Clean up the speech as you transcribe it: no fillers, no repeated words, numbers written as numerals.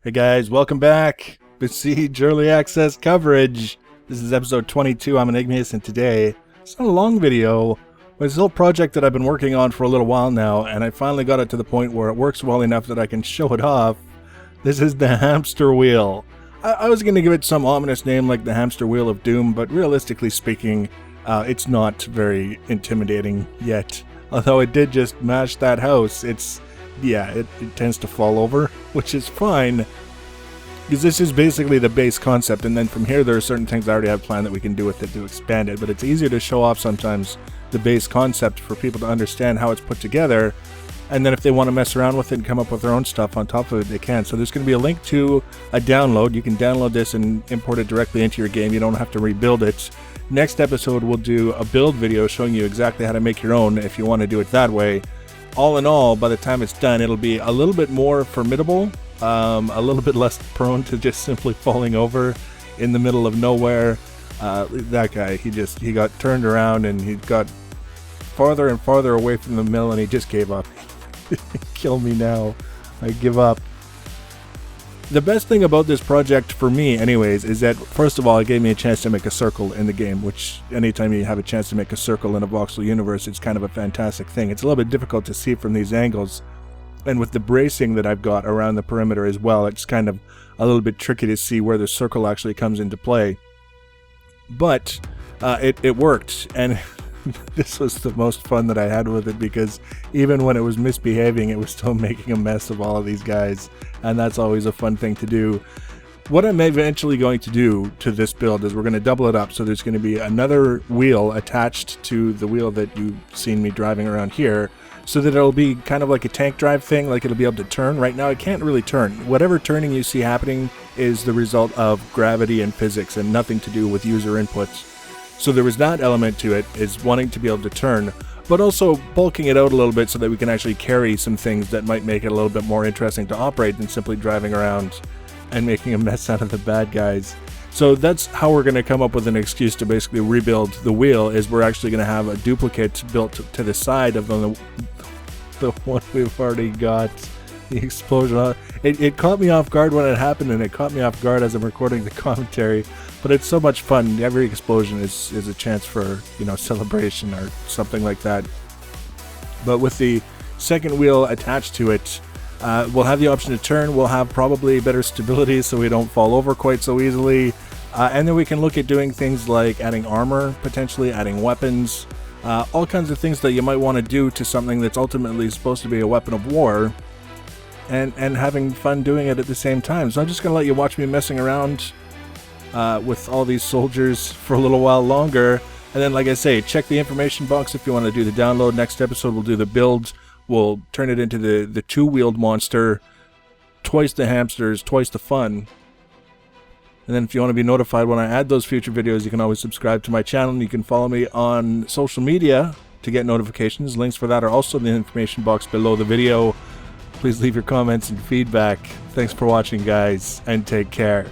Hey guys, welcome back. Besiege early access coverage. This is episode 22. I'm Enigmaeus, and today it's not a long video, but it's a little project that I've been working on for a little while now, and I finally got it to the point where it works well enough that I can show it off. This is the hamster wheel. I was going to give it some ominous name like the hamster wheel of doom, but realistically speaking, it's not very intimidating yet. Although it did just mash that house, it tends to fall over, which is fine, because this is basically the base concept, and then from here there are certain things I already have planned that we can do with it to expand it, but it's easier to show off sometimes the base concept for people to understand how it's put together, and then if they want to mess around with it and come up with their own stuff on top of it, they can. So there's going to be a link to a download. You can download this and import it directly into your game. You don't have to rebuild it. Next episode we'll do a build video showing you exactly how to make your own if you want to do it that way. All in all, by the time it's done, it'll be a little bit more formidable, a little bit less prone to just simply falling over in the middle of nowhere. That guy, he got turned around and he got farther and farther away from the mill, and he just gave up. Kill me now. I give up. The best thing about this project, for me anyways, is that first of all, it gave me a chance to make a circle in the game, which anytime you have a chance to make a circle in a voxel universe, it's kind of a fantastic thing. It's a little bit difficult to see from these angles, and with the bracing that I've got around the perimeter as well, it's kind of a little bit tricky to see where the circle actually comes into play. But it worked, and this was the most fun that I had with it, because even when it was misbehaving, it was still making a mess of all of these guys, and that's always a fun thing to do. What I'm eventually going to do to this build is we're going to double it up, so there's going to be another wheel attached to the wheel that you've seen me driving around here, so that it'll be kind of like a tank drive thing, like it'll be able to turn. Right now it can't really turn. Whatever turning you see happening is the result of gravity and physics and nothing to do with user inputs. So there was that element to it, is wanting to be able to turn, but also bulking it out a little bit so that we can actually carry some things that might make it a little bit more interesting to operate than simply driving around and making a mess out of the bad guys. So that's how we're going to come up with an excuse to basically rebuild the wheel, is we're actually going to have a duplicate built to the side of the one we've already got. The explosion. It caught me off guard when it happened, and it caught me off guard as I'm recording the commentary. But it's so much fun. Every explosion is a chance for, celebration or something like that. But with the second wheel attached to it, we'll have the option to turn. We'll have probably better stability so we don't fall over quite so easily. And then we can look at doing things like adding armor, potentially adding weapons, all kinds of things that you might want to do to something that's ultimately supposed to be a weapon of war. And having fun doing it at the same time. So I'm just going to let you watch me messing around with all these soldiers for a little while longer. And then, like I say, check the information box if you want to do the download. Next episode we'll do the build. We'll turn it into the two-wheeled monster. Twice the hamsters, twice the fun. And then if you want to be notified when I add those future videos, you can always subscribe to my channel. And you can follow me on social media to get notifications. Links for that are also in the information box below the video. Please leave your comments and feedback. Thanks for watching, guys, and take care.